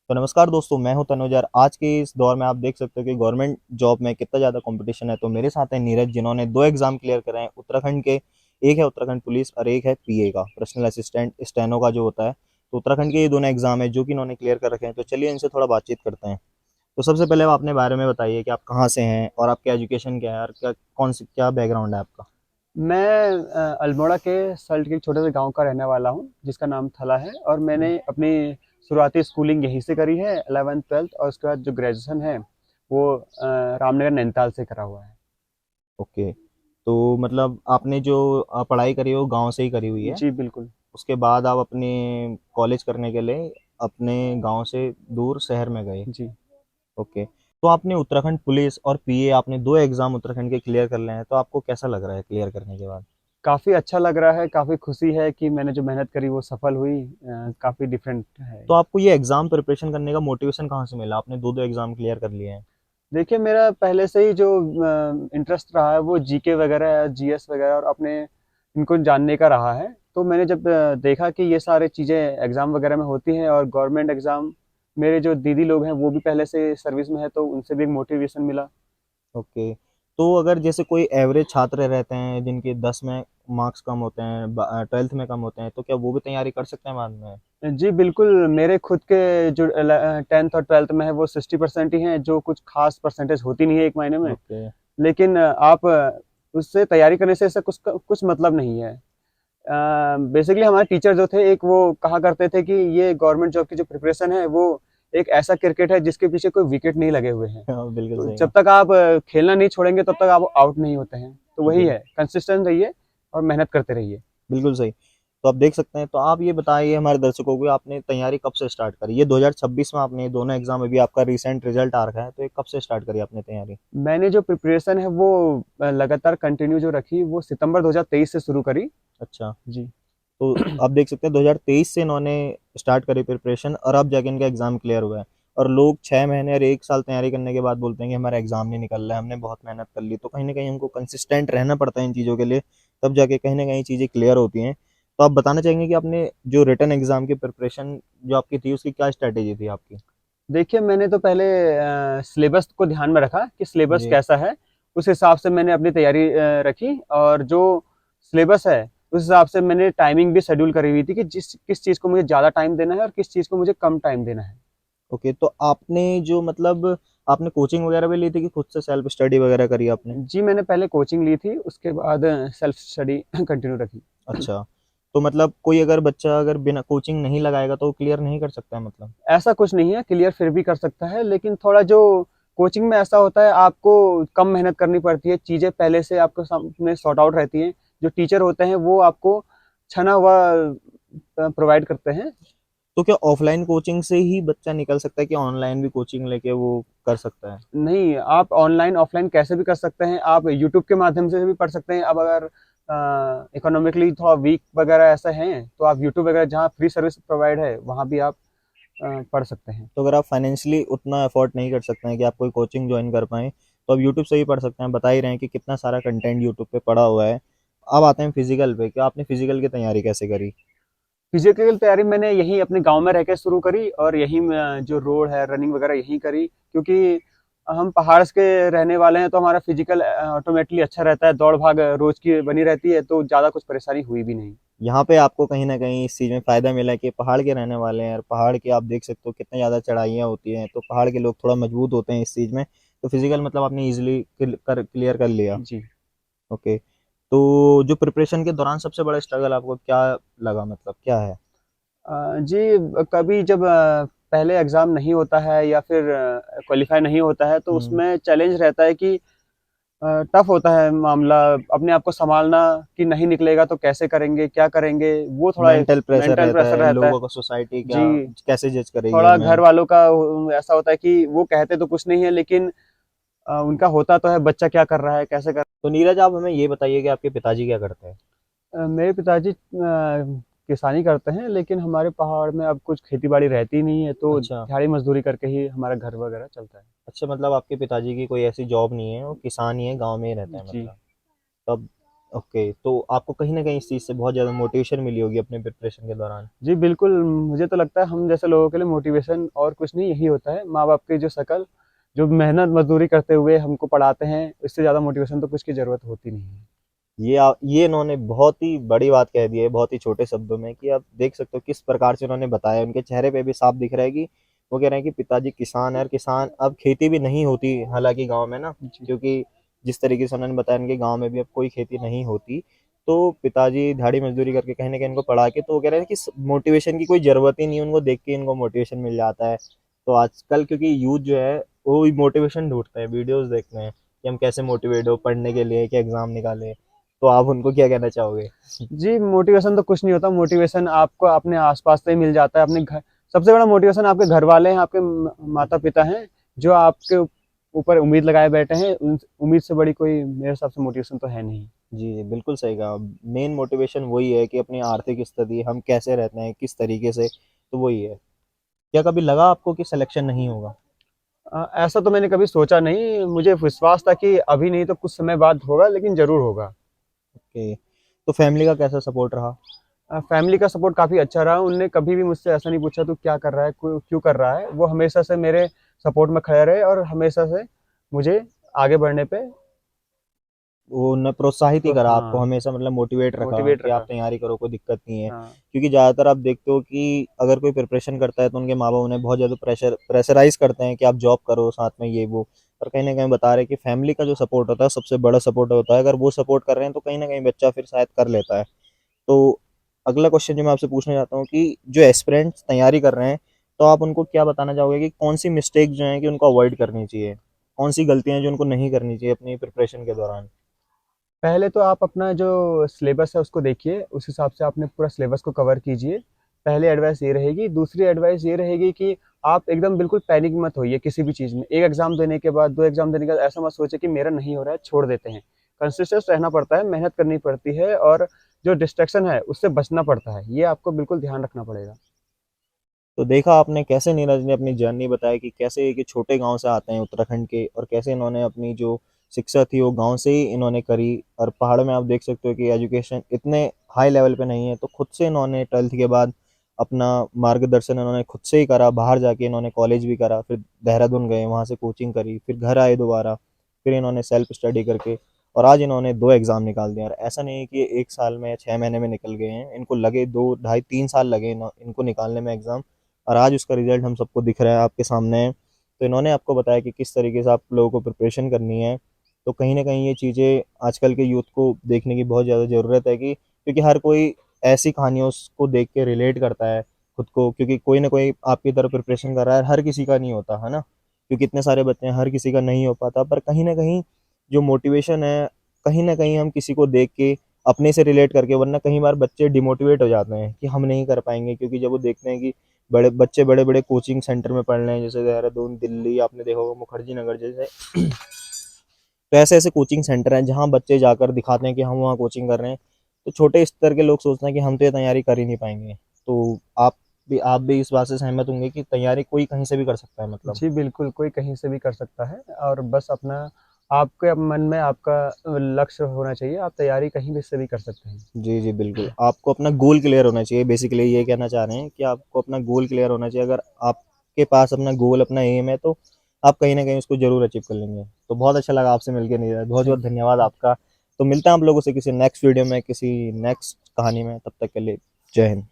तो नमस्कार दोस्तों, मैं हूं तनुज और आज के इस दौर में आप देख सकते हो कि गवर्नमेंट जॉब में कितना ज़्यादा कंपटीशन है। तो मेरे साथ है नीरज, जिन्होंने दो एग्जाम क्लियर करे हैं उत्तराखंड के। एक है उत्तराखंड पुलिस और एक है पीए का, पर्सनल असिस्टेंट स्टेनो का जो होता है। तो उत्तराखंड के ये दोनों एग्जाम है जो कि इन्होंने क्लियर कर रखे हैं। तो चलिए इनसे थोड़ा बातचीत करते हैं। तो सबसे पहले आप अपने बारे में बताइए कि आप कहाँ से हैं और आपका एजुकेशन क्या है और क्या बैकग्राउंड है आपका। मैं अल्मोड़ा के सल्ट के एक छोटे से गांव का रहने वाला हूं जिसका नाम थला है। और मैंने अपनी शुरुआती स्कूलिंग यहीं से करी है, 11th 12th, और उसके बाद जो ग्रेजुएशन है वो रामनगर नैनीताल से करा हुआ है। ओके। तो मतलब आपने जो पढ़ाई करी है वो गाँव से ही करी हुई है। जी बिल्कुल। उसके बाद आप अपने कॉलेज करने के लिए अपने गांव से दूर शहर में गए। जी ओके। तो आपने उत्तराखंड पुलिस और पीए आपने दो एग्जाम उत्तराखंड के क्लियर कर लिए हैं, तो आपको कैसा लग रहा है क्लियर करने के बाद। काफ़ी अच्छा लग रहा है, काफ़ी खुशी है कि मैंने जो मेहनत करी वो सफल हुई। काफ़ी डिफरेंट है। तो आपको ये एग्जाम प्रिपरेशन करने का मोटिवेशन कहाँ से मिला, आपने दो दो एग्जाम क्लियर कर लिए हैं। देखिए, मेरा पहले से ही जो इंटरेस्ट रहा है वो जीके वगैरह, जीएस वगैरह और अपने इनको जानने का रहा है। तो मैंने जब देखा कि ये सारी चीज़ें एग्ज़ाम वगैरह में होती हैं और गवर्नमेंट एग्ज़ाम, मेरे जो दीदी लोग हैं वो भी पहले से सर्विस में है, तो उनसे भी एक मोटिवेशन मिला। ओके। तो अगर जैसे कोई एवरेज छात्र रहते हैं जिनके 10 में मार्क्स कम होते हैं, 12th में कम होते हैं, तो क्या वो भी तैयारी कर सकते हैं बाद में। जी बिल्कुल, मेरे खुद के जो 10th और 12th में है वो 60% ही हैं, जो कुछ खास परसेंटेज होती नहीं है एक महीने में। ओके। लेकिन आप उससे तैयारी करने से ऐसा कुछ मतलब नहीं है। बेसिकली हमारे टीचर जो थे, एक वो कहा करते थे कि ये गवर्नमेंट जॉब की जो प्रिपरेशन है वो एक ऐसा क्रिकेट है जिसके पीछे कोई विकेट नहीं लगे हुए हैं। हाँ, बिल्कुल तो सही जब है। तक आप खेलना नहीं छोड़ेंगे तब तक आप आउट नहीं होते हैं। तो वही बिल, है, कंसिस्टेंट रहिए और मेहनत करते रहिए। बिल्कुल सही। तो आप देख सकते हैं। तो आप ये बताइए हमारे दर्शकों को, आपने तैयारी कब से स्टार्ट करी, ये 2026 में आपने ये दोनों एग्जाम, अभी आपका रिसेंट रिजल्ट आ रखा है, तो ये कब से स्टार्ट करी आपने तैयारी। मैंने जो प्रिपरेशन है वो लगातार कंटिन्यू जो रखी वो सितंबर 2023 से शुरू करी। अच्छा। जी। तो आप देख सकते हैं 2023 से इन्होंने स्टार्ट करी प्रिपरेशन और अब जाके इनका एग्जाम क्लियर हुआ है। और लोग 6 महीने और 1 साल तैयारी करने के बाद बोलते हैं कि हमारा एग्जाम नहीं निकल रहा है, हमने बहुत मेहनत कर ली। तो कहीं ना कहीं हमको कंसिस्टेंट रहना पड़ता है इन चीज़ों के लिए, तब जाके कहीं ना कहीं चीज़ें क्लियर होती हैं। तो आप बताना चाहेंगे कि आपने जो रिटर्न एग्जाम की प्रिपरेशन जो आपकी थी उसकी क्या स्ट्रैटेजी थी आपकी। देखिए, मैंने तो पहले सिलेबस को ध्यान में रखा कि सिलेबस जी। कैसा है। उस हिसाब से मैंने अपनी तैयारी रखी, और जो सिलेबस है उस हिसाब से मैंने टाइमिंग भी शेड्यूल करी हुई थी कि जिस किस चीज़ को मुझे ज़्यादा टाइम देना है और किस चीज़ को मुझे कम टाइम देना है। ओके। तो आपने जो मतलब आपने कोचिंग वगैरह भी ली थी कि खुद से सेल्फ स्टडी वगैरह करी आपने। जी, मैंने पहले कोचिंग ली थी, उसके बाद सेल्फ स्टडी कंटिन्यू रखी। अच्छा। तो मतलब कोई अगर बच्चा अगर बिना कोचिंग नहीं लगाएगा तो वो क्लियर नहीं कर सकता है मतलब। ऐसा कुछ नहीं है, क्लियर फिर भी कर सकता है, लेकिन थोड़ा जो कोचिंग में ऐसा होता है, आपको कम मेहनत करनी पड़ती है, चीज़ें पहले से आपको सामने सॉर्ट आउट रहती हैं। जो टीचर होते हैं वो आपको छना हुआ प्रोवाइड करते हैं। तो क्या ऑफलाइन कोचिंग से ही बच्चा निकल सकता है कि ऑनलाइन भी कोचिंग लेके वो कर सकता है। नहीं, आप ऑनलाइन ऑफलाइन कैसे भी कर सकते हैं, आप यूट्यूब के माध्यम से भी पढ़ सकते हैं। अब अगर इकोनॉमिकली थोड़ा वीक वगैरह ऐसे हैं तो आप यूट्यूब वगैरह जहाँ फ्री सर्विस प्रोवाइड है वहाँ भी आप पढ़ सकते हैं। तो अगर आप फाइनेंशियली उतना अफोर्ड नहीं कर सकते हैं कि आप कोई कोचिंग ज्वाइन कर पाएँ, तो आप यूट्यूब से ही पढ़ सकते हैं। बता ही रहे हैं कि कितना सारा कंटेंट यूट्यूब पे पड़ा हुआ है। अब आते हैं फिजिकल पे, कि आपने फिजिकल की तैयारी कैसे करी। फिजिकल तैयारी मैंने यहीं अपने गांव में रह के शुरू करी, और यहीं जो रोड है रनिंग वगैरह यहीं करी, क्योंकि हम पहाड़ के रहने वाले हैं तो हमारा फिजिकल ऑटोमेटिकली अच्छा रहता है। दौड़ भाग रोज की बनी रहती है, तो ज़्यादा कुछ परेशानी हुई भी नहीं। यहाँ पे आपको कहीं ना कहीं इस चीज़ में फ़ायदा मिला है कि पहाड़ के रहने वाले हैं, और पहाड़ के आप देख सकते हो कितने ज़्यादा चढ़ाइयाँ होती हैं, तो पहाड़ के लोग थोड़ा मजबूत होते हैं इस चीज़ में। तो फिजिकल मतलब आपने इजीली क्लियर कर लिया। जी। ओके। तो जो प्रिपरेशन के दौरान सबसे बड़ा स्ट्रगल आपको क्या लगा, मतलब क्या है। जी, कभी जब पहले एग्ज़ाम नहीं होता है या फिर क्वालिफाई नहीं होता है तो हम्म। उसमें चैलेंज रहता है कि टफ होता है मामला, अपने आप को सँभालना कि नहीं निकलेगा तो कैसे करेंगे, क्या करेंगे? वो थोड़ा एक मेंटल प्रेशर मेंटल रहता प्रेशर है रहता है। लोगों का, सोसाइटी क्या जी, कैसे जज करेगी थोड़ा घर हमें। वालों का ऐसा होता है कि वो कहते तो कुछ नहीं है, लेकिन उनका होता तो है बच्चा क्या कर रहा है, कैसे कर। तो नीरज, आप हमें ये बताइए कि आपके पिताजी क्या करते हैं। मेरे पिताजी किसानी करते हैं, लेकिन हमारे पहाड़ में अब कुछ खेती-बाड़ी रहती नहीं है, तो अच्छा। दिहाड़ी मज़दूरी करके ही हमारा घर वगैरह चलता है। अच्छा, मतलब आपके पिताजी की कोई ऐसी जॉब नहीं है, वो किसान ही है, गांव में ही रहते हैं जी। मतलब। तब ओके, तो आपको कहीं न कहीं इस चीज़ से बहुत ज़्यादा मोटिवेशन मिली होगी अपने प्रिपरेशन के दौरान। जी, बिल्कुल, मुझे तो लगता है हम जैसे लोगों के लिए मोटिवेशन और कुछ नहीं यही होता है, माँ-बाप की जो शकल, जो मेहनत मज़दूरी करते हुए हमको पढ़ाते हैं, इससे ज़्यादा मोटिवेशन तो कुछ की ज़रूरत होती नहीं है। ये इन्होंने बहुत ही बड़ी बात कह दी है, बहुत ही छोटे शब्दों में, कि आप देख सकते हो किस प्रकार से उन्होंने बताया। उनके चेहरे पे भी साफ दिख रहा है कि वो कह रहे हैं कि पिताजी किसान है, और किसान अब खेती भी नहीं होती हालाँकि गाँव में ना, जी। क्योंकि जिस तरीके से उन्होंने बताया उनके गाँव में भी अब कोई खेती नहीं होती। तो पिताजी दिहाड़ी मज़दूरी करके कहीं न कहीं इनको पढ़ा के, तो वो कह रहे हैं कि स मोटिवेशन की कोई ज़रूरत ही नहीं है, उनको देख के इनको मोटिवेशन मिल जाता है। तो आजकल क्योंकि यूथ जो है वो मोटिवेशन ढूँढते हैं, वीडियोज़ देखते हैं कि हम कैसे मोटिवेट हो पढ़ने के लिए कि एग्ज़ाम निकालें। तो आप उनको क्या कहना चाहोगे? जी, मोटिवेशन तो कुछ नहीं होता, मोटिवेशन आपको अपने आस-पास से ही मिल जाता है, अपने घर सबसे बड़ा मोटिवेशन आपके घरवाले हैं, आपके म माता-पिता हैं, जो आपके ऊपर उम्मीद लगाए बैठे हैं, उन उम्मीद से बड़ी कोई मेरे हिसाब से मोटिवेशन तो है नहीं। जी, जी, बिल्कुल सही कहा। मेन मोटिवेशन वही है कि अपनी आर्थिक स्थिति हम कैसे रहते हैं, किस तरीके से, तो वही है। क्या कभी लगा आपको कि सिलेक्शन नहीं होगा? ऐसा तो मैंने कभी सोचा नहीं, मुझे विश्वास था कि अभी नहीं तो कुछ समय बाद होगा, लेकिन ज़रूर होगा। ओके, तो फैमिली का कैसा सपोर्ट रहा? फैमिली का सपोर्ट काफ़ी अच्छा रहा, उनने कभी भी मुझसे ऐसा नहीं पूछा तू क्या कर रहा है, क्यों कर रहा है? वो हमेशा से मेरे सपोर्ट में खड़े रहे और हमेशा से मुझे आगे बढ़ने पे उन्होंने प्रोत्साहित ही करा आपको, हाँ, हमेशा मतलब मोटिवेट रखा मोटिवेट कि आप रखा। तैयारी करो, कोई दिक्कत नहीं है। हाँ, क्योंकि ज़्यादातर आप देखते हो कि अगर कोई प्रिपरेशन करता है तो उनके माँ-बाप उन्हें बहुत ज़्यादा प्रेशराइज़ करते हैं कि आप जॉब करो, साथ में ये वो। और कहीं न कहीं बता रहे हैं कि फैमिली का जो सपोर्ट होता है सबसे बड़ा सपोर्ट होता है। अगर वो सपोर्ट कर रहे हैं तो कहीं न कहीं बच्चा फिर शायद कर लेता है। तो अगला क्वेश्चन जो मैं आपसे पूछना चाहता हूँ कि जो एस्पिरेंट्स तैयारी कर रहे हैं, तो आप उनको क्या बताना चाहोगे कि कौन-सी मिस्टेक जो हैं कि उनको अवॉइड करनी चाहिए? कौन-सी गलतियाँ हैं जो उनको नहीं करनी चाहिए अपनी प्रिपरेशन के दौरान? पहले तो आप अपना जो सिलेबस है उसको देखिए, उस हिसाब से आपने पूरा सिलेबस को कवर कीजिए। पहली एडवाइस ये रहेगी, दूसरी एडवाइस ये रहेगी कि आप एकदम बिल्कुल पैनिक मत होइए किसी भी चीज़ में। 1 एग्ज़ाम देने के बाद, 2 एग्ज़ाम देने के बाद ऐसा मत सोचिए कि मेरा नहीं हो रहा है, छोड़ देते हैं। कंसिस्टेंट रहना पड़ता है, मेहनत करनी पड़ती है और जो डिस्ट्रैक्शन है, उससे बचना पड़ता है। ये आपको बिल्कुल ध्यान रखना पड़ेगा। तो देखा आपने कैसे नीरज ने अपनी जर्नी बताई कि कैसे एक छोटे गांव से आते हैं उत्तराखंड के, और कैसे इन्होंने अपनी जो शिक्षा थी वो गांव से ही इन्होंने करी। और पहाड़ में आप देख सकते हो कि एजुकेशन इतने हाई लेवल पे नहीं है, तो खुद से इन्होंने 12th के बाद अपना मार्गदर्शन इन्होंने खुद से ही करा। बाहर जाके इन्होंने कॉलेज भी करा, फिर देहरादून गए, वहाँ से कोचिंग करी, फिर घर आए दोबारा, फिर इन्होंने सेल्फ स्टडी करके, और आज इन्होंने 2 एग्ज़ाम निकाल दिए। और ऐसा नहीं है कि ये 1 साल में या 6 महीने में निकल गए हैं, इनको लगे 2 ढाई 3 साल लगे इनको निकालने में एग्ज़ाम, और आज उसका रिजल्ट हम सबको दिख रहा है, आपके सामने है। तो इन्होंने आपको बताया कि किस तरीके से आप लोगों को प्रिपरेशन करनी है। तो कहीं न कहीं ये चीज़ें आजकल के यूथ को देखने की बहुत ज़्यादा ज़रूरत है, कि क्योंकि हर कोई ऐसी कहानियों को देख के रिलेट करता है खुद को, क्योंकि कोई ना कोई आपकी तरह प्रिपरेशन कर रहा है, हर किसी का नहीं होता, है ना? क्योंकि इतने सारे बच्चे हैं, हर किसी का नहीं हो पाता, पर कहीं न कहीं जो मोटिवेशन है, कहीं न कहीं हम किसी को देख के अपने से रिलेट करके, वरना कई बार बच्चे डिमोटिवेट हो जाते हैं कि हम नहीं कर पाएँगे, क्योंकि जब वो देखते हैं कि बड़े-बड़े कोचिंग सेंटर में पढ़ रहे हैं, जैसे देहरादून, दिल्ली, आपने देखा होगा मुखर्जी नगर जैसे। तो ऐसे-ऐसे कोचिंग सेंटर हैं जहाँ बच्चे जाकर दिखाते हैं कि हम वहाँ कोचिंग कर रहे हैं। तो छोटे स्तर के लोग सोचते हैं कि हम तो ये तैयारी कर ही नहीं पाएँगे। तो आप भी इस बात से सहमत होंगे कि तैयारी कोई कहीं से भी कर सकता है मतलब? जी, बिल्कुल, कोई कहीं से भी कर सकता है और बस अपना आपके मन में आपका लक्ष्य होना चाहिए, आप तैयारी कहीं भी से भी कर सकते हैं। जी, जी, बिल्कुल। आपको अपना गोल क्लियर होना चाहिए, बेसिकली ये कहना चाह रहे हैं कि आपको अपना गोल क्लियर होना चाहिए। अगर आपके पास अपना गोल, अपना एम है, तो आप कहीं न कहीं उसको ज़रूर अचीव कर लेंगे। तो बहुत अच्छा लगा आपसे मिलके नीरज, बहुत-बहुत थैंक धन्यवाद आपका। तो मिलते हैं आप लोगों से किसी नेक्स्ट वीडियो में, किसी नेक्स्ट कहानी में, तब तक के लिए जय हिंद।